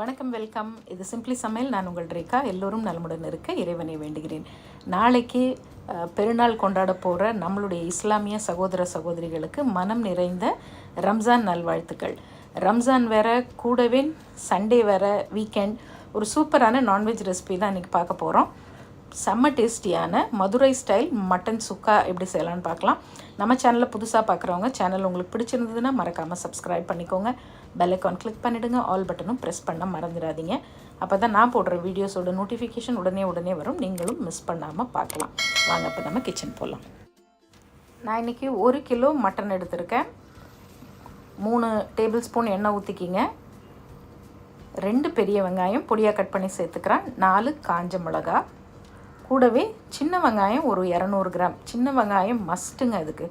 வணக்கம், வெல்கம். இது சிம்பிளி சமையல். நான் உங்கள் ரேகா. எல்லோரும் நலமுடன் இருக்க இறைவனை வேண்டுகிறேன். நாளைக்கு பெருநாள் கொண்டாட போகிற நம்மளுடைய இஸ்லாமிய சகோதர சகோதரிகளுக்கு மனம் நிறைந்த ரம்ஜான் நல்வாழ்த்துக்கள். ரம்ஜான் வேற, கூடவே சண்டே வேற, வீக்கெண்ட். ஒரு சூப்பரான நான்வெஜ் ரெசிபி தான் இன்றைக்கி பார்க்க போகிறோம். செம்ம டேஸ்டியான மதுரை ஸ்டைல் மட்டன் சுக்கா எப்படி செய்யலான்னு பார்க்கலாம். நம்ம சேனலில் புதுசாக பார்க்குறவங்க, சேனல் உங்களுக்கு பிடிச்சிருந்ததுன்னா மறக்காமல் சப்ஸ்கிரைப் பண்ணிக்கோங்க. பெல் ஐக்கான் கிளிக் பண்ணிவிடுங்க. ஆல் பட்டனும் ப்ரெஸ் பண்ண மறந்துடாதீங்க. அப்போ தான் நான் போடுற வீடியோஸோட நோட்டிஃபிகேஷன் உடனே வரும். நீங்களும் மிஸ் பண்ணாமல் பார்க்கலாம். வாங்க இப்போ நம்ம கிச்சன் போகலாம். நான் இன்றைக்கி 1 கிலோ மட்டன் எடுத்திருக்கேன். 3 டேபிள் ஸ்பூன் எண்ணெய் ஊற்றிக்கிங்க. 2 பெரிய வெங்காயம் பொடியாக கட் பண்ணி சேர்த்துக்கிறேன். 4 காஞ்ச மிளகா, கூடவே சின்ன வெங்காயம் ஒரு 200 கிராம். சின்ன வெங்காயம் மஸ்ட்டுங்க. இதுக்கு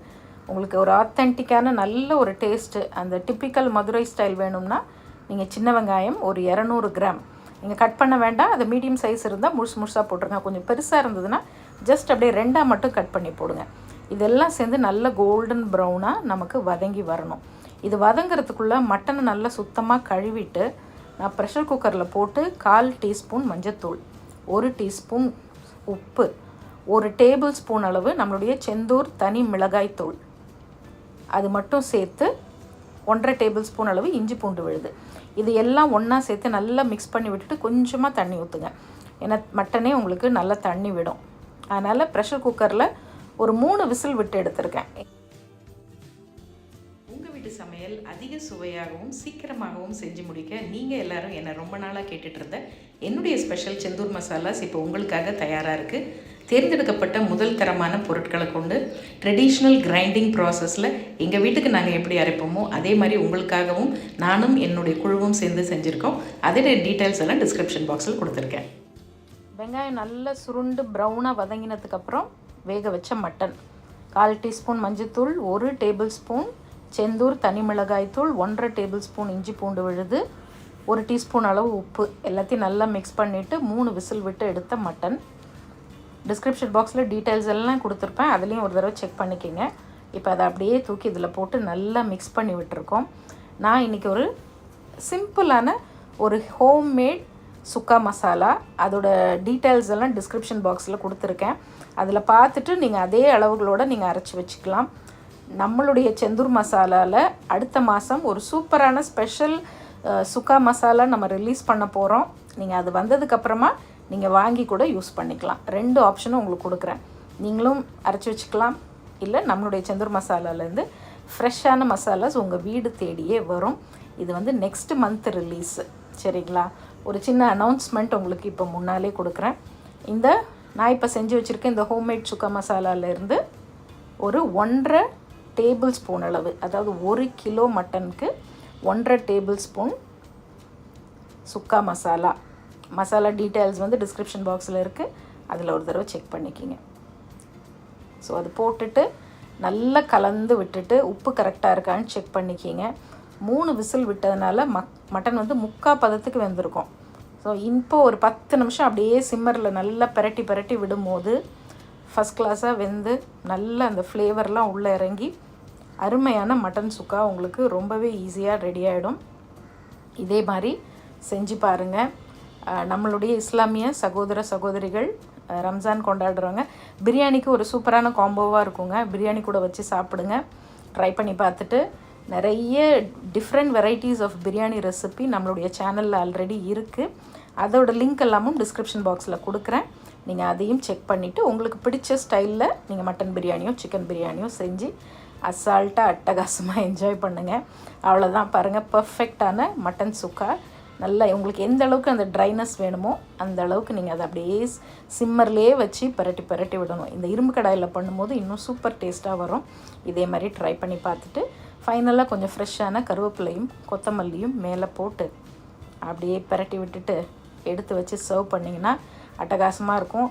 உங்களுக்கு ஒரு ஆத்தென்டிக்கான நல்ல ஒரு டேஸ்ட்டு, அந்த டிப்பிக்கல் மதுரை ஸ்டைல் வேணும்னா நீங்கள் சின்ன வெங்காயம் ஒரு 200 கிராம் நீங்கள் கட் பண்ண வேண்டாம். அது மீடியம் சைஸ் இருந்தால் முழுசாக போட்டுருங்க. கொஞ்சம் பெருசாக இருந்ததுன்னா ஜஸ்ட் அப்படியே 2 மட்டும் கட் பண்ணி போடுங்க. இதெல்லாம் சேர்ந்து நல்ல கோல்டன் ப்ரௌனாக நமக்கு வதங்கி வரணும். இது வதங்கிறதுக்குள்ளே மட்டனை நல்லா சுத்தமாக கழுவிட்டு நான் ப்ரெஷர் குக்கரில் போட்டு 1/4 டீஸ்பூன் மஞ்சத்தூள், 1 டீஸ்பூன் உப்பு, 1 டேபிள் ஸ்பூன் அளவு நம்மளுடைய செந்தூர் தனி மிளகாய் தூள், அது மட்டும் சேர்த்து 1/2 டேபிள் ஸ்பூன் அளவு இஞ்சி பூண்டு விழுது. இது எல்லாம் ஒன்றா சேர்த்து நல்லா மிக்ஸ் பண்ணி விட்டுட்டு கொஞ்சமாக தண்ணி ஊற்றுங்க. ஏன்னா மட்டனே உங்களுக்கு நல்லா தண்ணி விடும். அதனால் ப்ரெஷர் குக்கரில் ஒரு 3 விசில் விட்டு எடுத்திருக்கேன். உங்கள் வீட்டு சமையல் அதிக சுவையாகவும் சீக்கிரமாகவும் செஞ்சு முடிக்க நீங்கள் எல்லோரும் என்னை ரொம்ப நாளாக கேட்டுட்டு இருந்த என்னுடைய ஸ்பெஷல் செந்தூர் மசாலாஸ் இப்போ உங்களுக்காக தயாராக இருக்குது. தேர்ந்தெடுக்கப்பட்ட முதல் தரமான பொருட்களை கொண்டு ட்ரெடிஷ்னல் கிரைண்டிங் ப்ராசஸில் எங்கள் வீட்டுக்கு நாங்கள் எப்படி அரைப்போமோ அதே மாதிரி உங்களுக்காகவும் நானும் என்னுடைய குழுவும் சேர்ந்து செஞ்சுருக்கோம். அதோட டீட்டெயில்ஸ் எல்லாம் டிஸ்கிரிப்ஷன் பாக்ஸில் கொடுத்துருக்கேன். வெங்காயம் நல்லா சுருண்டு ப்ரௌனாக வதங்கினதுக்கப்புறம் வேக வச்ச மட்டன், 1/4 டீஸ்பூன் மஞ்சத்தூள், 1 டேபிள் ஸ்பூன் செந்தூர் தனி மிளகாய் தூள், 1/2 டேபிள் ஸ்பூன் இஞ்சி பூண்டு விழுது, 1 டீஸ்பூன் அளவு உப்பு, எல்லாத்தையும் நல்லா மிக்ஸ் பண்ணிவிட்டு 3 விசில் விட்டு எடுத்த மட்டன். டிஸ்கிரிப்ஷன் பாக்ஸில் டீட்டெயில்ஸ் எல்லாம் கொடுத்துருப்பேன், அதுலேயும் ஒரு தடவை செக் பண்ணிக்கோங்க. இப்போ அதை அப்படியே தூக்கி இதில் போட்டு நல்லா மிக்ஸ் பண்ணி விட்டுருக்கோம். நான் இன்றைக்கி ஒரு சிம்பிளான ஒரு ஹோம்மேட் சுக்கா மசாலா, அதோட டீட்டெயில்ஸ் எல்லாம் டிஸ்கிரிப்ஷன் பாக்ஸில் கொடுத்துருக்கேன். அதில் பார்த்துட்டு நீங்கள் அதே அளவுகளோடு நீங்கள் அரைச்சி வச்சுக்கலாம். நம்மளுடைய செந்தூர் மசாலாவில் அடுத்த மாதம் ஒரு சூப்பரான ஸ்பெஷல் சுக்கா மசாலா நம்ம ரிலீஸ் பண்ண போகிறோம். நீங்கள் அது வந்ததுக்கப்புறமா நீங்கள் வாங்கி கூட யூஸ் பண்ணிக்கலாம். 2 ஆப்ஷனும் உங்களுக்கு கொடுக்குறேன். நீங்களும் அரைச்சி வச்சுக்கலாம், இல்லை நம்மளுடைய செந்தூர் மசாலாலேருந்து ஃப்ரெஷ்ஷான மசாலாஸ் உங்கள் வீடு தேடியே வரும். இது நெக்ஸ்ட் மந்த் ரிலீஸு, சரிங்களா? ஒரு சின்ன அனௌன்ஸ்மெண்ட் உங்களுக்கு இப்போ முன்னாலே கொடுக்குறேன். நான் இப்போ செஞ்சு வச்சுருக்கேன் இந்த ஹோம்மேட் சுக்கா மசாலாலேருந்து ஒரு 1/2 டேபிள் ஸ்பூன் அளவு, அதாவது 1 கிலோ மட்டனுக்கு 1/2 டேபிள் ஸ்பூன் சுக்கா மசாலா டீட்டெயில்ஸ் டிஸ்கிரிப்ஷன் பாக்ஸில் இருக்குது. அதில் ஒரு தடவை செக் பண்ணிக்கிங்க. ஸோ அது போட்டுட்டு நல்லா கலந்து விட்டுட்டு உப்பு கரெக்டாக இருக்கான்னு செக் பண்ணிக்கிங்க. 3 விசில் விட்டதுனால மட்டன் 3/4 பதத்துக்கு வெந்திருக்கும். ஸோ இப்போ ஒரு 10 நிமிஷம் அப்படியே சிம்மரில் நல்லா பிரட்டி விடும்போது ஃபஸ்ட் கிளாஸாக வெந்து நல்லா அந்த ஃப்ளேவர்லாம் உள்ளே இறங்கி அருமையான மட்டன் சுக்கா உங்களுக்கு ரொம்பவே ஈஸியாக ரெடி ஆகிடும். இதே மாதிரி செஞ்சு பாருங்கள். நம்மளுடைய இஸ்லாமிய சகோதர சகோதரிகள் ரம்ஜான் கொண்டாடுறவங்க பிரியாணிக்கு ஒரு சூப்பரான காம்போவாக இருக்குங்க. பிரியாணி கூட வச்சு சாப்பிடுங்க. ட்ரை பண்ணி பார்த்துட்டு நிறைய different varieties of biryani recipe நம்மளுடைய சேனலில் ஆல்ரெடி இருக்குது. அதோட லிங்க் எல்லாமும் டிஸ்கிரிப்ஷன் பாக்ஸில் கொடுக்குறேன். நீங்கள் அதையும் செக் பண்ணிவிட்டு உங்களுக்கு பிடிச்ச ஸ்டைலில் நீங்கள் மட்டன் பிரியாணியோ சிக்கன் பிரியாணியோ செஞ்சு அசால்ட்டாக அட்டகாசமாக என்ஜாய் பண்ணுங்கள். அவ்வளோதான், பாருங்கள், பர்ஃபெக்டான மட்டன் சுக்கா. நல்லா உங்களுக்கு எந்த அளவுக்கு அந்த ட்ரைனஸ் வேணுமோ அந்த அளவுக்கு நீங்கள் அதை அப்படியே சிம்மர்லேயே வச்சு பிரட்டி விடணும். இந்த இரும்பு கடாயில் பண்ணும்போது இன்னும் சூப்பர் டேஸ்ட்டாக வரும். இதே மாதிரி ட்ரை பண்ணி பார்த்துட்டு ஃபைனலாக கொஞ்சம் ஃப்ரெஷ்ஷான கருவேப்பிலையும் கொத்தமல்லியும் மேலே போட்டு அப்படியே பிரட்டி விட்டுட்டு எடுத்து வச்சு சர்வ் பண்ணிங்கன்னா அட்டகாசமாக இருக்கும்.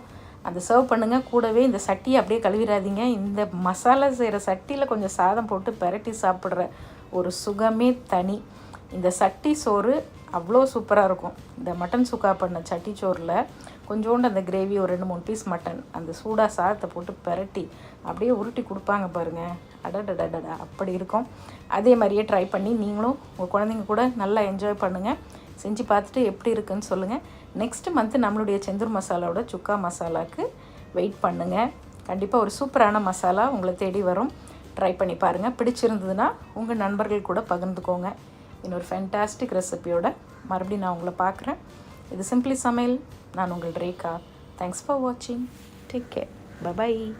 அந்த சர்வ் பண்ணுங்கள். கூடவே இந்த சட்டியை அப்படியே கழுவிடாதீங்க. இந்த மசாலா செய்கிற சட்டியில் கொஞ்சம் சாதம் போட்டு பிரட்டி சாப்பிட்ற ஒரு சுகமே தனி. இந்த சட்டி சோறு அவ்வளோ சூப்பராக இருக்கும். இந்த மட்டன் சுக்கா பண்ண சட்டி சோறில் கொஞ்சோண்டு அந்த கிரேவி, ஒரு 2-3 பீஸ் மட்டன், அந்த சூடாக சாதத்தை போட்டு பிரட்டி அப்படியே உருட்டி கொடுப்பாங்க பாருங்கள். அடடடடா அப்படி இருக்கும். அதே மாதிரியே ட்ரை பண்ணி நீங்களும் உங்கள் குழந்தைங்க கூட நல்லா என்ஜாய் பண்ணுங்கள். செஞ்சு பார்த்துட்டு எப்படி இருக்குன்னு சொல்லுங்கள். நெக்ஸ்ட் மந்த்து நம்மளுடைய செந்தூர் மசாலாவோட சுக்கா மசாலாவுக்கு வெயிட் பண்ணுங்கள். கண்டிப்பாக ஒரு சூப்பரான மசாலா உங்களை தேடி வரும். ட்ரை பண்ணி பாருங்கள். பிடிச்சிருந்ததுன்னா உங்கள் நண்பர்கள் கூட பகிர்ந்துக்கோங்க. இன்னொரு ஃபேண்டாஸ்டிக் ரெசிபியோட மறுபடியும் நான் உங்களை பார்க்குறேன். இது சிம்பிளி சமையல். நான் உங்கள் ரேகா. தேங்க்ஸ் ஃபார் வாட்சிங். Take care. பை.